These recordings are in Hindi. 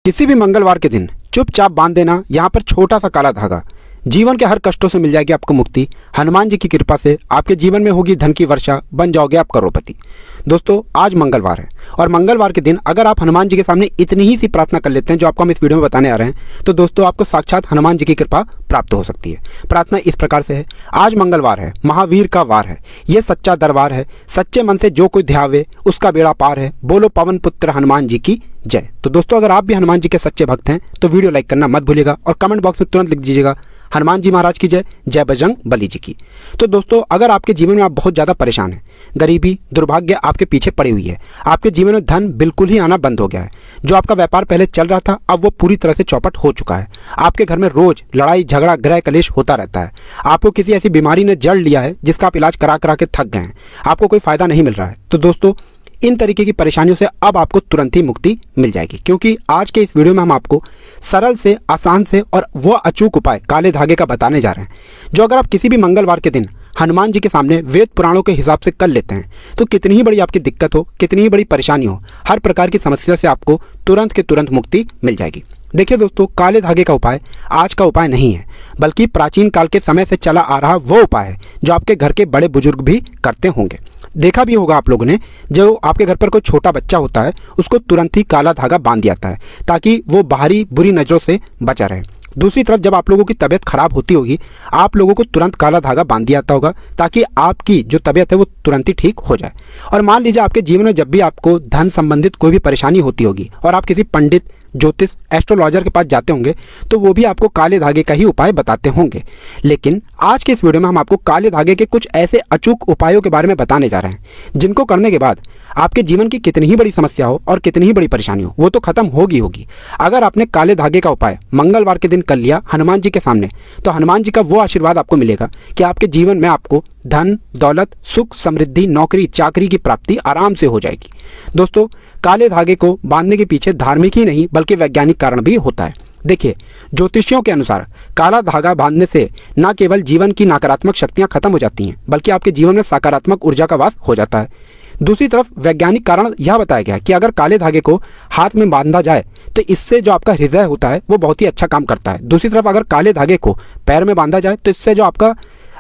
किसी भी मंगलवार के दिन चुपचाप बांध देना यहाँ पर छोटा सा काला धागा। जीवन के हर कष्टों से मिल जाएगी आपको मुक्ति। हनुमान जी की कृपा से आपके जीवन में होगी धन की वर्षा, बन जाओगे आप करोड़पति। दोस्तों आज मंगलवार है और मंगलवार के दिन अगर आप हनुमान जी के सामने इतनी ही सी प्रार्थना कर लेते हैं जो आपको हम इस वीडियो में बताने आ रहे हैं, तो दोस्तों आपको साक्षात हनुमान जी की कृपा प्राप्त हो सकती है। प्रार्थना इस प्रकार से है। आज मंगलवार है, महावीर का वार है, ये सच्चा दरबार है, सच्चे मन से जो कोई ध्यावे उसका बेड़ा पार है। बोलो पवन पुत्र हनुमान जी की जय। तो दोस्तों अगर आप भी हनुमान जी के सच्चे भक्त हैं तो वीडियो लाइक करना मत भूलिएगा और कमेंट बॉक्स में तुरंत लिख दीजिएगा हनुमान जी महाराज की जय, जय बजरंग बली जी की। तो दोस्तों अगर आपके जीवन में आप बहुत ज़्यादा परेशान हैं, गरीबी दुर्भाग्य आपके पीछे पड़ी हुई है, आपके जीवन में धन बिल्कुल ही आना बंद हो गया है, जो आपका व्यापार पहले चल रहा था अब वो पूरी तरह से चौपट हो चुका है, आपके घर में रोज लड़ाई झगड़ा गृह कलेश होता रहता है, आपको किसी ऐसी बीमारी ने जड़ लिया है जिसका आप इलाज करा करा के थक गए हैं, आपको कोई फायदा नहीं मिल रहा है, तो दोस्तों इन तरीके की परेशानियों से अब आपको तुरंत ही मुक्ति मिल जाएगी। क्योंकि आज के इस वीडियो में हम आपको सरल से आसान से और वो अचूक उपाय काले धागे का बताने जा रहे हैं, जो अगर आप किसी भी मंगलवार के दिन हनुमान जी के सामने वेद पुराणों के हिसाब से कर लेते हैं तो कितनी ही बड़ी आपकी दिक्कत हो, कितनी ही बड़ी परेशानी हो, हर प्रकार की समस्या से आपको तुरंत के तुरंत मुक्ति मिल जाएगी। देखिए दोस्तों, काले धागे का उपाय आज का उपाय नहीं है, बल्कि प्राचीन काल के समय से चला आ रहा वो उपाय है जो आपके घर के बड़े बुजुर्ग भी करते होंगे। देखा भी होगा आप लोगों ने, जो आपके घर पर कोई छोटा बच्चा होता है उसको तुरंत ही काला धागा बांध दिया जाता है ताकि वो बाहरी बुरी नज़रों से बचा रहे। दूसरी तरफ जब आप लोगों की तबीयत खराब होती होगी, आप लोगों को तुरंत काला धागा बांध दिया जाता होगा ताकि आपकी जो तबीयत है वो तुरंत ही ठीक हो जाए। और मान लीजिए आपके जीवन में जब भी आपको धन संबंधित कोई भी परेशानी होती होगी और आप किसी पंडित ज्योतिष एस्ट्रोलॉजर के पास जाते होंगे तो वो भी आपको काले धागे का ही उपाय बताते होंगे। लेकिन आज के इस वीडियो में हम आपको काले धागे के कुछ ऐसे अचूक उपायों के बारे में बताने जा रहे हैं जिनको करने के बाद आपके जीवन की कितनी ही बड़ी समस्या हो और कितनी ही बड़ी परेशानी हो वो तो खत्म होगी। अगर आपने काले धागे का उपाय मंगलवार के दिन कर लिया हनुमान जी के सामने, तो हनुमान जी का वो आशीर्वाद आपको मिलेगा कि आपके जीवन में आपको धन दौलत सुख समृद्धि नौकरी चाकरी की प्राप्ति आराम से हो जाएगी। दोस्तों काले धागे को बांधने के पीछे धार्मिक ही नहीं बल्कि वैज्ञानिक कारण भी होता है। देखिए ज्योतिषियों के अनुसार काला धागा बांधने से न केवल जीवन की नकारात्मक शक्तियां खत्म हो जाती हैं बल्कि आपके जीवन में सकारात्मक ऊर्जा का वास हो जाता है। दूसरी तरफ वैज्ञानिक कारण यह बताया गया कि अगर काले धागे को हाथ में बांधा जाए तो इससे जो आपका हृदय होता है वो बहुत ही अच्छा काम करता है। दूसरी तरफ अगर काले धागे को पैर में बांधा जाए तो इससे जो आपका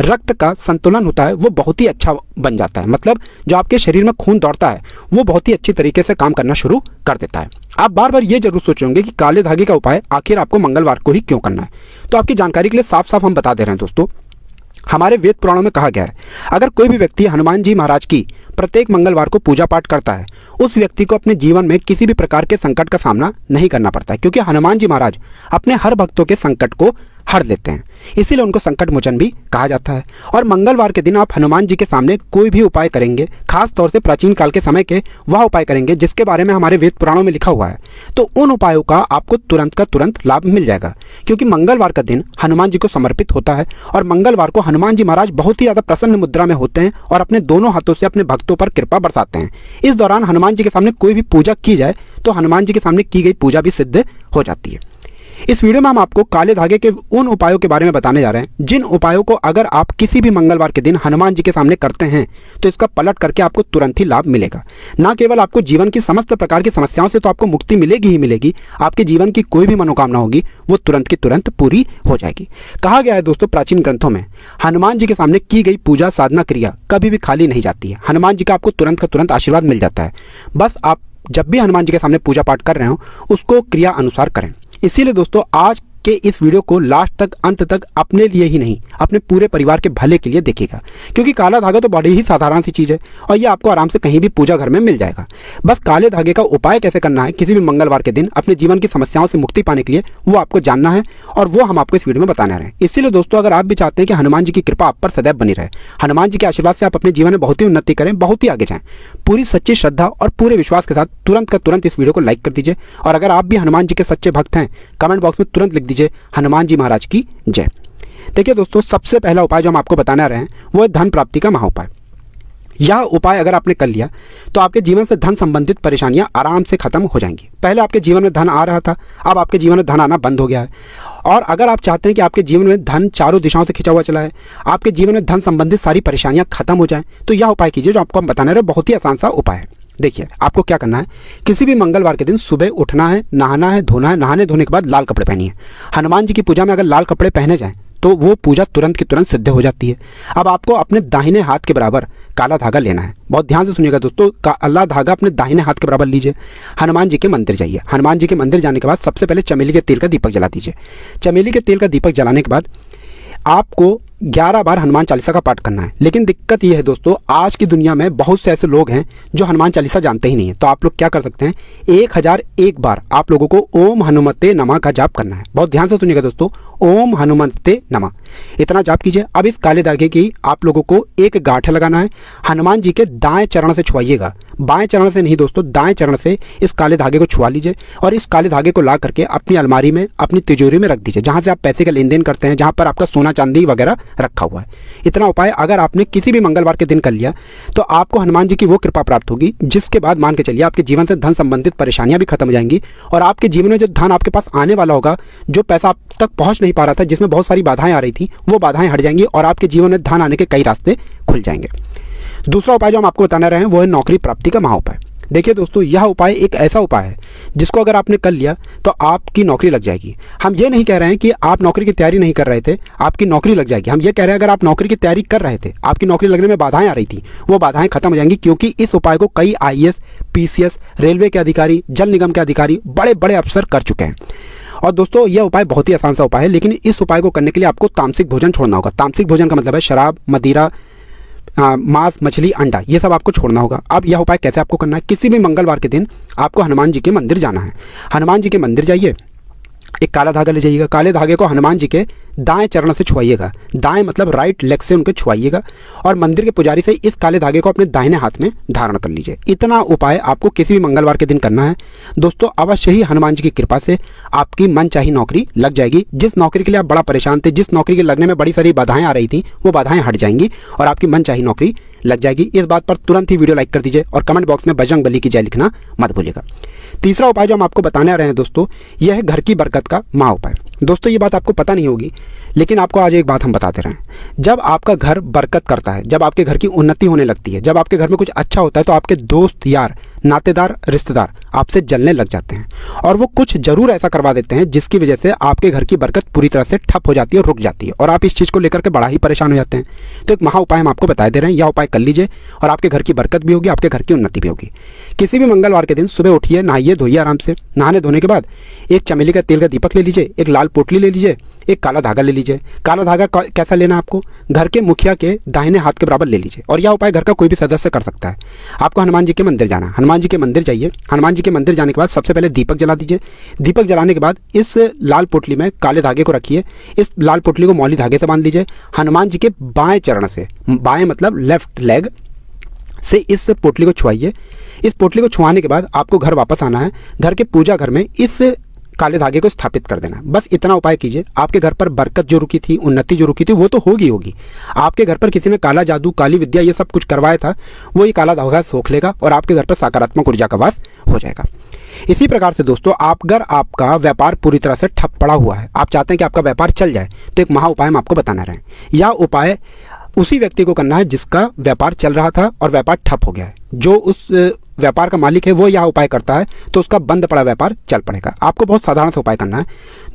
रक्त का संतुलन होता है वो बहुत ही अच्छा बन जाता है, मतलब जो आपके शरीर में खून दौड़ता है वो बहुत ही अच्छी तरीके से काम करना शुरू कर देता है। आप बार बार ये जरूर सोचेंगे कि काले धागे का उपाय आखिर आपको मंगलवार को ही क्यों करना है। तो आपकी जानकारी के लिए साफ साफ हम बता दे रहे हैं दोस्तों, हमारे वेद पुराणों में कहा गया है अगर कोई भी व्यक्ति हनुमान जी महाराज की प्रत्येक मंगलवार को पूजा पाठ करता है उस व्यक्ति को अपने जीवन में किसी भी प्रकार के संकट का सामना नहीं करना पड़ता है, क्योंकि हनुमान जी महाराज अपने हर भक्तों के संकट को हर लेते हैं, इसीलिए उनको संकट मोचन भी कहा जाता है। और मंगलवार के दिन आप हनुमान जी के सामने कोई भी उपाय करेंगे, खास तौर से प्राचीन काल के समय के वह उपाय करेंगे जिसके बारे में हमारे वेद पुराणों में लिखा हुआ है, तो उन उपायों का आपको तुरंत का तुरंत लाभ मिल जाएगा। क्योंकि मंगलवार का दिन हनुमान जी को समर्पित होता है और मंगलवार को हनुमान जी महाराज बहुत ही ज़्यादा प्रसन्न मुद्रा में होते हैं और अपने दोनों हाथों से अपने भक्तों पर कृपा बरसाते हैं। इस दौरान हनुमान जी के सामने कोई भी पूजा की जाए तो हनुमान जी के सामने की गई पूजा भी सिद्ध हो जाती है। इस वीडियो में हम आपको काले धागे के उन उपायों के बारे में बताने जा रहे हैं जिन उपायों को अगर आप किसी भी मंगलवार के दिन हनुमान जी के सामने करते हैं तो इसका पलट करके आपको तुरंत ही लाभ मिलेगा। न केवल आपको जीवन की समस्त प्रकार की समस्याओं से तो आपको मुक्ति मिलेगी ही मिलेगी, आपके जीवन की कोई भी मनोकामना होगी वो तुरंत की तुरंत पूरी हो जाएगी। कहा गया है दोस्तों प्राचीन ग्रंथों में, हनुमान जी के सामने की गई पूजा साधना क्रिया कभी भी खाली नहीं जाती है। हनुमान जी का आपको तुरंत का तुरंत आशीर्वाद मिल जाता है। बस आप जब भी हनुमान जी के सामने पूजा पाठ कर रहे हो उसको क्रिया अनुसार करें। इसीलिए दोस्तों आज के इस वीडियो को लास्ट तक अंत तक अपने लिए ही नहीं अपने पूरे परिवार के भले के लिए देखिएगा, क्योंकि काला धागा तो बड़ी ही साधारण सी चीज़ है और ये आपको आराम से कहीं भी पूजा घर में मिल जाएगा। बस काले धागे का उपाय कैसे करना है किसी भी मंगलवार के दिन अपने जीवन की समस्याओं से मुक्ति पाने के लिए वो आपको जानना है और वो हम आपको इस वीडियो में बताने रहे हैं। इसीलिए दोस्तों अगर आप भी चाहते हैं कि हनुमान जी की कृपा आप पर सदैव बनी रहे, हनुमान जी के आशीर्वाद से आप अपने जीवन में बहुत ही उन्नति करें, बहुत ही आगे जाएं, पूरी सच्ची श्रद्धा और पूरे विश्वास के साथ तुरंत का तुरंत इस वीडियो को लाइक कर दीजिए। और अगर आप भी हनुमान जी के सच्चे भक्त हैं कमेंट बॉक्स में तुरंत लिख दीजिए हनुमान जी महाराज की जय। देखिए दोस्तों सबसे पहला उपाय जो हम आपको बताने आ रहे हैं वो है धन प्राप्ति का महाउपाय। यह उपाय अगर आपने कर लिया तो आपके जीवन से धन संबंधित परेशानियां आराम से खत्म हो जाएंगी। पहले आपके जीवन में धन आ रहा था, अब आपके जीवन में धन आना बंद हो गया है। और अगर आप चाहते हैं कि आपके जीवन में धन चारों दिशाओं से खिंचा हुआ चला है, आपके जीवन में धन संबंधित सारी परेशानियां खत्म हो जाएं, तो यह उपाय कीजिए जो आपको हम बताने रहे, बहुत ही आसान सा उपाय है। देखिए आपको क्या करना है, किसी भी मंगलवार के दिन सुबह उठना है, नहाना है, धोना है, नहाने धोने के बाद लाल कपड़े पहनिए। हनुमान जी की पूजा में अगर लाल कपड़े पहने जाएं तो वो पूजा तुरंत की तुरंत सिद्ध हो जाती है। अब आपको अपने दाहिने हाथ के बराबर काला धागा लेना है। बहुत ध्यान से सुनिएगा दोस्तों, काला धागा अपने दाहिने हाथ के बराबर लीजिए। हनुमान जी के मंदिर जाइए। हनुमान जी के मंदिर जाने के बाद सबसे पहले चमेली के तेल का दीपक जला दीजिए। चमेली के तेल का दीपक जलाने के बाद आपको 11 बार हनुमान चालीसा का पाठ करना है। लेकिन दिक्कत यह है दोस्तों, आज की दुनिया में बहुत से ऐसे लोग हैं जो हनुमान चालीसा जानते ही नहीं है। तो आप लोग क्या कर सकते हैं, 1001 बार आप लोगों को ओम हनुमते नमः का जाप करना है। बहुत ध्यान से सुनिएगा दोस्तों, ओम हनुमते नमः इतना जाप कीजिए। अब इस काले धागे की आप लोगों को एक गांठ लगाना है, हनुमान जी के दाएं चरण से छुआइएगा। बाएं चरण से नहीं दोस्तों, दाएं चरण से इस काले धागे को छुआ लीजिए और इस काले धागे को ला करके अपनी अलमारी में, अपनी तिजोरी में रख दीजिए, जहां से आप पैसे का लेन देन करते हैं, जहां पर आपका सोना चांदी वगैरह रखा हुआ है। इतना उपाय अगर आपने किसी भी मंगलवार के दिन कर लिया तो आपको हनुमान जी की वो कृपा प्राप्त होगी जिसके बाद मान के चलिए आपके जीवन से धन संबंधित परेशानियां भी खत्म हो जाएंगी और आपके जीवन में जो धन आपके पास आने वाला होगा, जो पैसा आप तक पहुंच नहीं पा रहा था, जिसमें बहुत सारी बाधाएं आ रही थी, वो बाधाएं हट जाएंगी और आपके जीवन में धन आने के कई रास्ते खुल जाएंगे। दूसरा उपाय जो हम आपको बताने रहे हैं वो है नौकरी प्राप्ति का महाउपाय। देखिए दोस्तों, यह उपाय एक ऐसा उपाय है जिसको अगर आपने कर लिया तो आपकी नौकरी लग जाएगी। हम ये नहीं कह रहे हैं कि आप नौकरी की तैयारी नहीं कर रहे थे, आपकी नौकरी लग जाएगी। हम ये कह रहे हैं अगर आप नौकरी की तैयारी कर रहे थे, आपकी नौकरी लगने में बाधाएं आ रही थी, वो बाधाएं खत्म हो जाएंगी, क्योंकि इस उपाय को कई IAS, PCS, रेलवे के अधिकारी, जल निगम के अधिकारी, बड़े बड़े अफसर कर चुके हैं। और दोस्तों यह उपाय बहुत ही आसान सा उपाय है, लेकिन इस उपाय को करने के लिए आपको तामसिक भोजन छोड़ना होगा। तामसिक भोजन का मतलब है शराब, मदिरा, मांस, मछली, अंडा, ये सब आपको छोड़ना होगा। अब यह उपाय कैसे आपको करना है, किसी भी मंगलवार के दिन आपको हनुमान जी के मंदिर जाना है। हनुमान जी के मंदिर जाइए, एक काला धागा ले जाइएगा। काले धागे को हनुमान जी के दाएं चरण से छुआइएगा, दाएं मतलब राइट लेग से उनके छुआइएगा और मंदिर के पुजारी से इस काले धागे को अपने दाहिने हाथ में धारण कर लीजिए। इतना उपाय आपको किसी भी मंगलवार के दिन करना है। दोस्तों अवश्य ही हनुमान जी की कृपा से आपकी मनचाही नौकरी लग जाएगी। जिस नौकरी के लिए आप बड़ा परेशान थे, जिस नौकरी के लगने में बड़ी सारी बाधाएं आ रही थी, वो बाधाएं हट जाएंगी और आपकी मनचाही नौकरी लग जाएगी। इस बात पर तुरंत ही वीडियो लाइक कर दीजिए और कमेंट बॉक्स में बजरंग बली की जय लिखना मत भूलिएगा। तीसरा उपाय जो हम आपको बताने आ रहे हैं दोस्तों, यह है घर की बरकत का महा उपाय। दोस्तों ये बात आपको पता नहीं होगी, लेकिन आपको आज एक बात हम बताते रहे हैं। जब आपका घर बरकत करता है, जब आपके घर की उन्नति होने लगती है, जब आपके घर में कुछ अच्छा होता है, तो आपके दोस्त, यार, नातेदार, रिश्तेदार आपसे जलने लग जाते हैं और वो कुछ जरूर ऐसा करवा देते हैं जिसकी वजह से आपके घर की बरकत पूरी तरह से ठप हो जाती है और रुक जाती है और आप इस चीज़ को लेकर के बड़ा ही परेशान हो जाते हैं। तो एक महा उपाय हम आपको बता दे रहे हैं, यह उपाय कर लीजिए और आपके घर की बरकत भी होगी, आपके घर की उन्नति भी होगी। किसी भी मंगलवार के दिन सुबह उठिए, नहाइए धोइए आराम से। नहाने धोने के बाद एक चमेली का तेल का दीपक ले लीजिए, एक लाल पोटली ले लीजिए, एक काला धागा ले लीजिए। काला धागा कैसा लेना है आपको, घर के मुखिया के दाहिने हाथ के बराबर ले लीजिए और यह उपाय घर का कोई भी सदस्य कर सकता है। आपको हनुमान जी के मंदिर जाना है। हनुमान जी के मंदिर जाइए। हनुमान जी के मंदिर जाने के बाद सबसे पहले दीपक जला दीजिए। दीपक जलाने के बाद इस लाल पोटली में काले धागे को रखिए। इस लाल पोटली को मौली धागे से बांध लीजिए। हनुमान जी के बाएं चरण से, बाएं मतलब लेफ्ट लेग से इस पोटली को छुआइए। इस पोटली को छुआने के बाद आपको घर वापस आना है। घर के पूजा घर में इस काले धागे को स्थापित कर देना। बस इतना उपाय कीजिए, आपके घर पर बरकत जो रुकी थी, उन्नति जो रुकी थी, वो तो होगी। आपके घर पर किसी ने काला जादू, काली विद्या, ये सब कुछ करवाया था, वो ये काला धागा सोख लेगा और आपके घर पर सकारात्मक ऊर्जा का वास हो जाएगा। इसी प्रकार से दोस्तों, अगर आपका व्यापार पूरी तरह से ठप पड़ा हुआ है, आप चाहते हैं कि आपका व्यापार चल जाए, तो एक महा उपाय हम आपको बताना रहे हैं। यह उपाय उसी व्यक्ति को करना है जिसका व्यापार चल रहा था और व्यापार ठप हो गया है। जो उस व्यापार का मालिक है वो यह उपाय करता है तो उसका बंद पड़ा व्यापार चल पड़ेगा। आपको बहुत साधारण सा उपाय करना है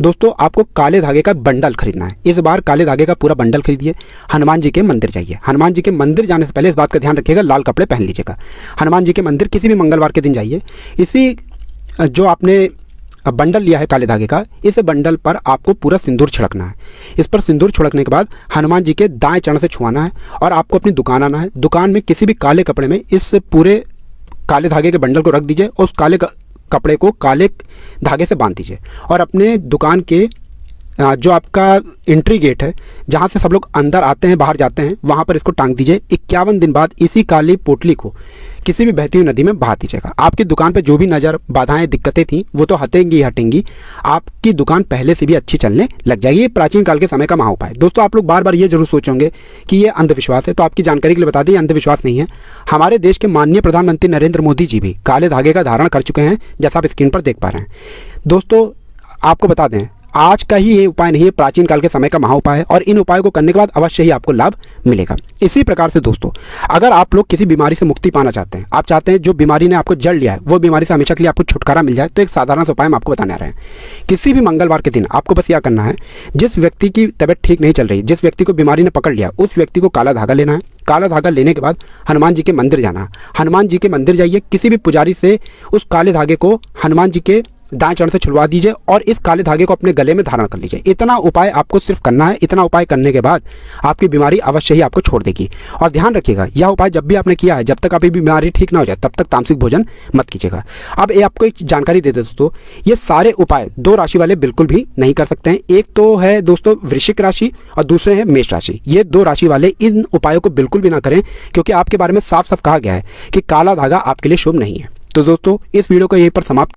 दोस्तों। आपको काले धागे का बंडल खरीदना है। इस बार काले धागे का पूरा बंडल खरीदिए। हनुमान जी के मंदिर जाइए। हनुमान जी के मंदिर जाने से पहले इस बात का ध्यान रखिएगा, लाल कपड़े पहन लीजिएगा। हनुमान जी के मंदिर किसी भी मंगलवार के दिन जाइए। इसी जो आपने बंडल लिया है काले धागे का, इस बंडल पर आपको पूरा सिंदूर छिड़कना है। इस पर सिंदूर छिड़कने के बाद हनुमान जी के दाएं चरण से छुआना है और आपको अपनी दुकान आना है। दुकान में किसी भी काले कपड़े में इस पूरे काले धागे के बंडल को रख दीजिए और उस काले कपड़े को काले धागे से बांध दीजिए और अपने दुकान के जो आपका एंट्री गेट है, जहाँ से सब लोग अंदर आते हैं बाहर जाते हैं, वहाँ पर इसको टांग दीजिए। 51 दिन बाद इसी काली पोटली को किसी भी बहती हुई नदी में बहा दीजिएगा। आपकी दुकान पे जो भी नज़र बाधाएं दिक्कतें थी वो तो हटेंगी ही हटेंगी। आपकी दुकान पहले से भी अच्छी चलने लग जाएगी। ये प्राचीन काल के समय का महा उपाय। दोस्तों आप लोग बार बार ये जरूर सोचोगे कि ये अंधविश्वास है, तो आपकी जानकारी के लिए बता दें, अंधविश्वास नहीं है। हमारे देश के माननीय प्रधानमंत्री नरेंद्र मोदी जी भी काले धागे का धारण कर चुके हैं, जैसा आप स्क्रीन पर देख पा रहे हैं। दोस्तों आपको बता दें, आज का ही ये उपाय नहीं है, प्राचीन काल के समय का महा उपाय है और इन उपायों को करने के बाद अवश्य ही आपको लाभ मिलेगा। इसी प्रकार से दोस्तों, अगर आप लोग किसी बीमारी से मुक्ति पाना चाहते हैं, आप चाहते हैं जो बीमारी ने आपको जड़ लिया है वो बीमारी से हमेशा के लिए आपको छुटकारा मिल जाए, तो एक साधारण सा उपाय हम आपको बताने आ रहे हैं। किसी भी मंगलवार के दिन आपको बस यह करना है, जिस व्यक्ति की तबीयत ठीक नहीं चल रही, जिस व्यक्ति को बीमारी ने पकड़ लिया, उस व्यक्ति को काला धागा लेना है। काला धागा लेने के बाद हनुमान जी के मंदिर जाना है। हनुमान जी के मंदिर जाइए, किसी भी पुजारी से उस काले धागे को हनुमान जी के दाएं चरण से छुड़वा दीजिए और इस काले धागे को अपने गले में धारण कर लीजिए। इतना उपाय आपको सिर्फ करना है। इतना उपाय करने के बाद आपकी बीमारी अवश्य ही आपको छोड़ देगी। और ध्यान रखिएगा, यह उपाय जब भी आपने किया है, जब तक आपकी बीमारी ठीक ना हो जाए तब तक तामसिक भोजन मत कीजिएगा। अब ये आपको एक जानकारी दे दे दोस्तों, ये सारे उपाय 2 राशि वाले बिल्कुल भी नहीं कर सकते हैं। एक तो है दोस्तों वृश्चिक राशि और दूसरे है मेष राशि। ये 2 राशि वाले इन उपायों को बिल्कुल भी ना करें, क्योंकि आपके बारे में साफ साफ कहा गया है कि काला धागा आपके लिए शुभ नहीं है। तो दोस्तों, इस वीडियो को यहीं पर समाप्त